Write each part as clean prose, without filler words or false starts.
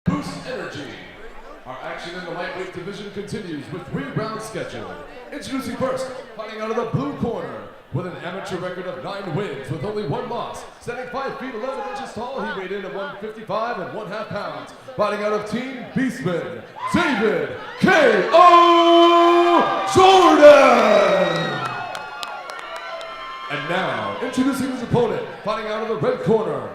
Boost Energy. Our action in the lightweight division continues with 3-round schedule. Introducing first, fighting out of the blue corner, with an amateur record of 9 wins with only 1 loss. Standing 5 feet 11 inches tall, he weighed in at 155 and 1/2 pounds. Fighting out of Team Beastman, David K.O. Jordan! And now, introducing his opponent, fighting out of the red corner,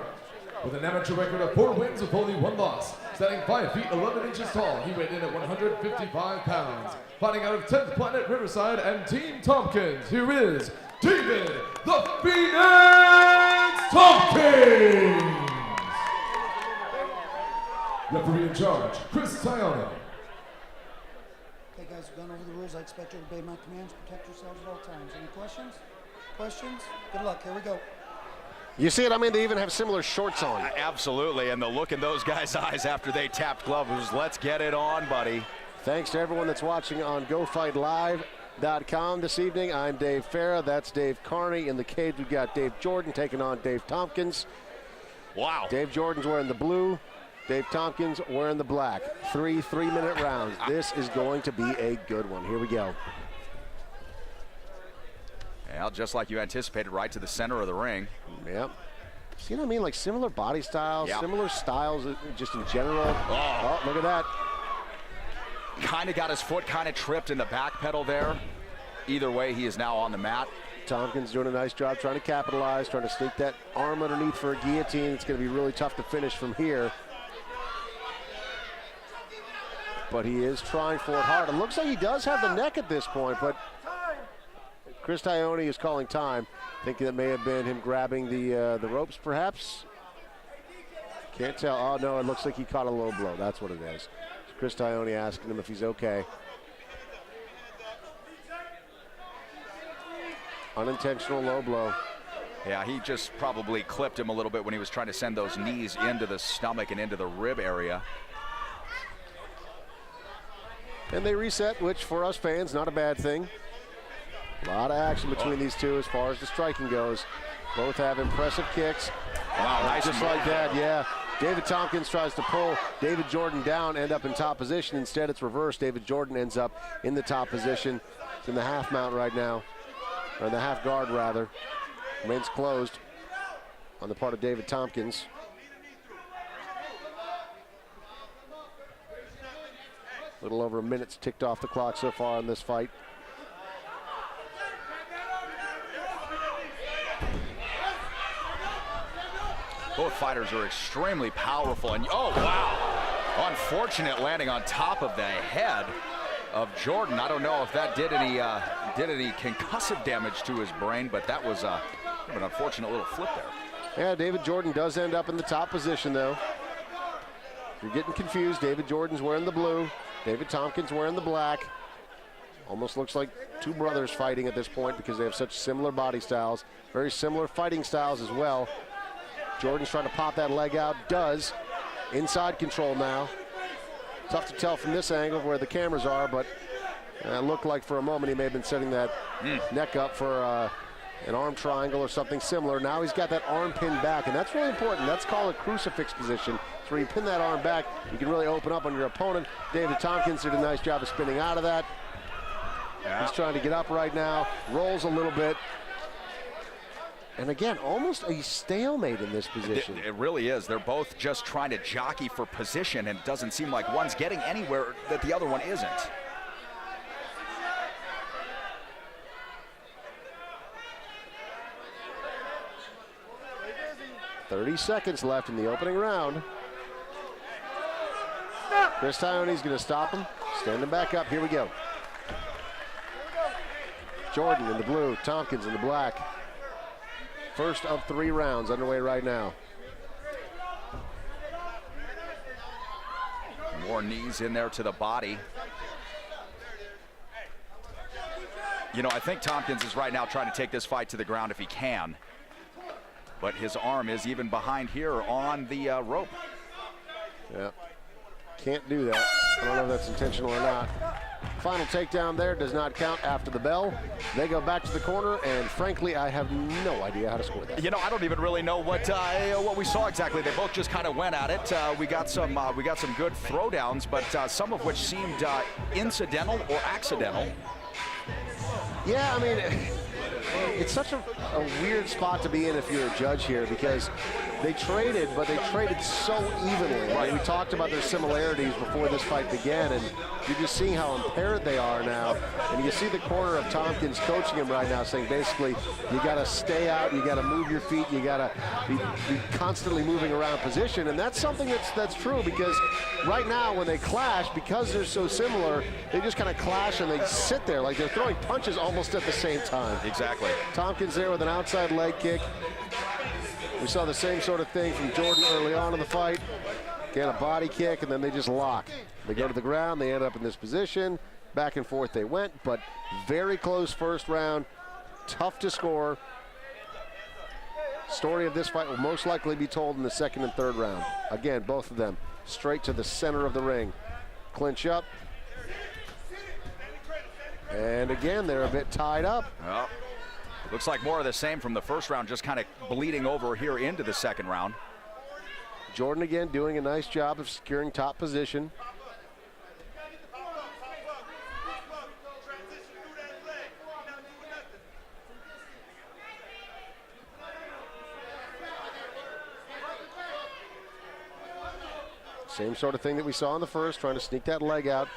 with an amateur record of 4 wins with only 1 loss. Standing 5 feet 11 inches tall, he weighed in at 155 pounds. Fighting out of 10th Planet Riverside and Team Tompkins, here is David the Phoenix Tompkins! Referee in charge, Chris Tione. Okay guys, we've gone over the rules. I expect you to obey my commands. Protect yourselves at all times. Any questions? Questions? Good luck. Here we go. You see it? I mean, they even have similar shorts on. Absolutely, and the look in those guys' eyes after they tapped gloves was, let's get it on, buddy. Thanks to everyone that's watching on GoFightLive.com this evening. I'm Dave Farah. That's Dave Carney. In the cage, we've got Dave Jordan taking on Dave Tompkins. Wow. Dave Jordan's wearing the blue. Dave Tompkins wearing the black. 3 3-minute rounds. This is going to be a good one. Here we go. Well, just like you anticipated, right to the center of the ring. Yep. See what I mean? Like similar body styles, similar styles just in general. Oh, look at that. Kind of got his foot kind of tripped in the back pedal there. Either way, he is now on the mat. Tompkins doing a nice job trying to capitalize, trying to sneak that arm underneath for a guillotine. It's going to be really tough to finish from here. But he is trying for it hard. It looks like he does have the neck at this point, but Chris Tione is calling time. I think that may have been him grabbing the ropes, perhaps. Can't tell. Oh, no, it looks like he caught a low blow. That's what it is. Chris Tione asking him if he's okay. Unintentional low blow. Yeah, he just probably clipped him a little bit when he was trying to send those knees into the stomach and into the rib area. And they reset, which for us fans, not a bad thing. A lot of action between these two as far as the striking goes. Both have impressive kicks. Wow, nice. Just like that, yeah. David Tompkins tries to pull David Jordan down, end up in top position. Instead, it's reversed. David Jordan ends up in the top position. It's in the half mount right now, or the half guard, rather. Remains closed on the part of David Tompkins. A little over a minute's ticked off the clock so far in this fight. Both fighters are extremely powerful, and oh wow, unfortunate landing on top of the head of Jordan. I don't know if that did any concussive damage to his brain, but that was an unfortunate little flip there. Yeah, David Jordan does end up in the top position, though. If you're getting confused, David Jordan's wearing the blue, David Tompkins wearing the black. Almost looks like two brothers fighting at this point because they have such similar body styles, very similar fighting styles as well. Jordan's trying to pop that leg out, does. Inside control now. Tough to tell from this angle where the cameras are, but it looked like for a moment he may have been setting that neck up for an arm triangle or something similar. Now he's got that arm pinned back, and that's really important. That's called a crucifix position. So when you pin that arm back, you can really open up on your opponent. David Tompkins did a nice job of spinning out of that. Yeah. He's trying to get up right now, rolls a little bit. And again, almost a stalemate in this position. It really is. They're both just trying to jockey for position, and it doesn't seem like one's getting anywhere that the other one isn't. "30 seconds left in the opening round. Chris Tione's going to stop him. Standing back up. Here we go. Jordan in the blue, Tompkins in the black. First of 3 rounds underway right now. More knees in there to the body. You know, I think Tompkins is right now trying to take this fight to the ground if he can. But his arm is even behind here on the rope. Yeah, can't do that. I don't know if that's intentional or not. Final takedown there does not count after the bell. They go back to the corner, and frankly, I have no idea how to score that. You know, I don't even really know what we saw exactly. They both just kind of went at it. We got some good throwdowns, but some of which seemed incidental or accidental. Yeah, I mean, it's such a weird spot to be in if you're a judge here, because they traded, but they traded so evenly. Right? We talked about their similarities before this fight began, and you're just seeing how impaired they are now. And you see the corner of Tompkins coaching him right now, saying basically, you got to stay out, you got to move your feet, you got to be constantly moving around position. And that's something that's true, because right now when they clash, because they're so similar, they just kind of clash and they sit there like they're throwing punches almost at the same time. Exactly. Tompkins there with an outside leg kick. We saw the same sort of thing from Jordan early on in the fight. Again, a body kick, and then they just lock. They go to the ground, they end up in this position. Back and forth they went, but very close first round. Tough to score. Story of this fight will most likely be told in the second and third round. Again, both of them straight to the center of the ring. Clinch up. And again, they're a bit tied up. Well, looks like more of the same from the first round, just kind of bleeding over here into the second round. Jordan again doing a nice job of securing top position. Same sort of thing that we saw in the first, trying to sneak that leg out.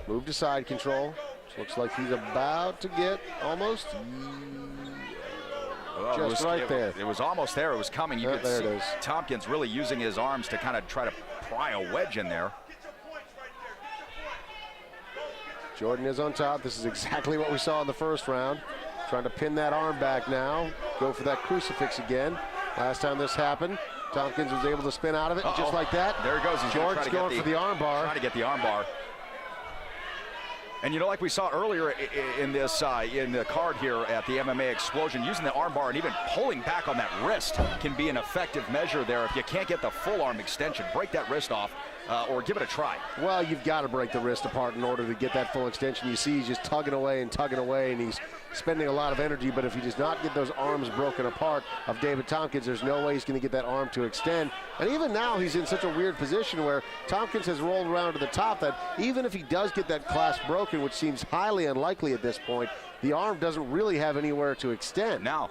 Move to side control. Looks like he's about to get almost. Well, just right there. It was almost there. It was coming. You could there see it is. Tompkins really using his arms to kind of try to pry a wedge in there. Jordan is on top. This is exactly what we saw in the first round. Trying to pin that arm back now. Go for that crucifix again. Last time this happened, Tompkins was able to spin out of it just like that. There he goes. He's Jordan's going for the arm bar. Trying to get the arm bar. And you know, like we saw earlier in this in the card here at the MMA Explosion, using the arm bar and even pulling back on that wrist can be an effective measure there. If you can't get the full arm extension, break that wrist off or give it a try. Well, you've got to break the wrist apart in order to get that full extension. You see he's just tugging away, and he's spending a lot of energy, but if he does not get those arms broken apart of David Tompkins, there's no way he's going to get that arm to extend. And even now, he's in such a weird position where Tompkins has rolled around to the top that even if he does get that clasp broken, which seems highly unlikely at this point, the arm doesn't really have anywhere to extend. Now,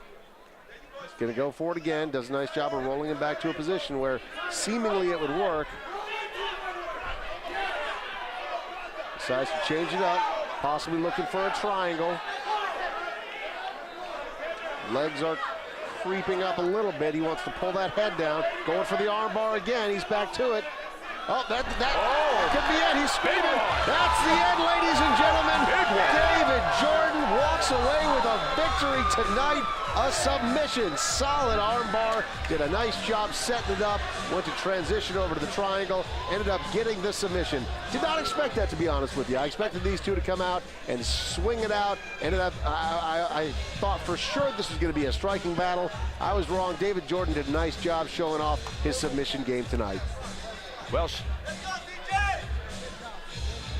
he's going to go for it again, does a nice job of rolling him back to a position where seemingly it would work. Decides to change it up, possibly looking for a triangle. Legs are creeping up a little bit. He wants to pull that head down. Going for the arm bar again. He's back to it. Oh, that could be it. He's screaming. That's the end, ladies and gentlemen. David Jordan walks away with a victory tonight. A submission. Solid arm bar. Did a nice job setting it up. Went to transition over to the triangle. Ended up getting the submission. Did not expect that, to be honest with you. I expected these two to come out and swing it out. Ended up, I thought for sure this was going to be a striking battle. I was wrong. David Jordan did a nice job showing off his submission game tonight. Well,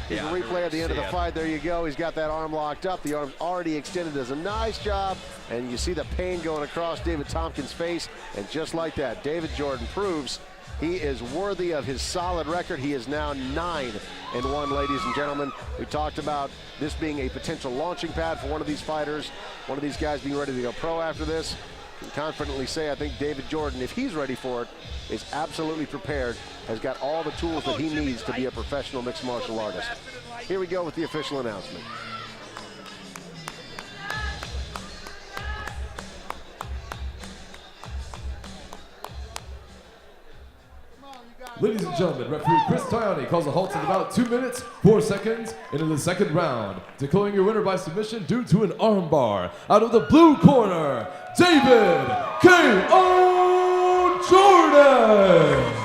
here's a replay at the end of the fight. There you go. He's got that arm locked up. The arm's already extended. Does a nice job. And you see the pain going across David Tompkins' face. And just like that, David Jordan proves he is worthy of his solid record. He is now 9-1, ladies and gentlemen. We talked about this being a potential launching pad for one of these fighters. One of these guys being ready to go pro after this. I can confidently say I think David Jordan, if he's ready for it, is absolutely prepared, has got all the tools that he needs to be a professional mixed martial artist. Here we go with the official announcement. Ladies and gentlemen, referee Chris Tiani calls a halt at about 2 minutes, 4 seconds into the second round, declaring your winner by submission due to an armbar. Out of the blue corner, David K.O. Jordan.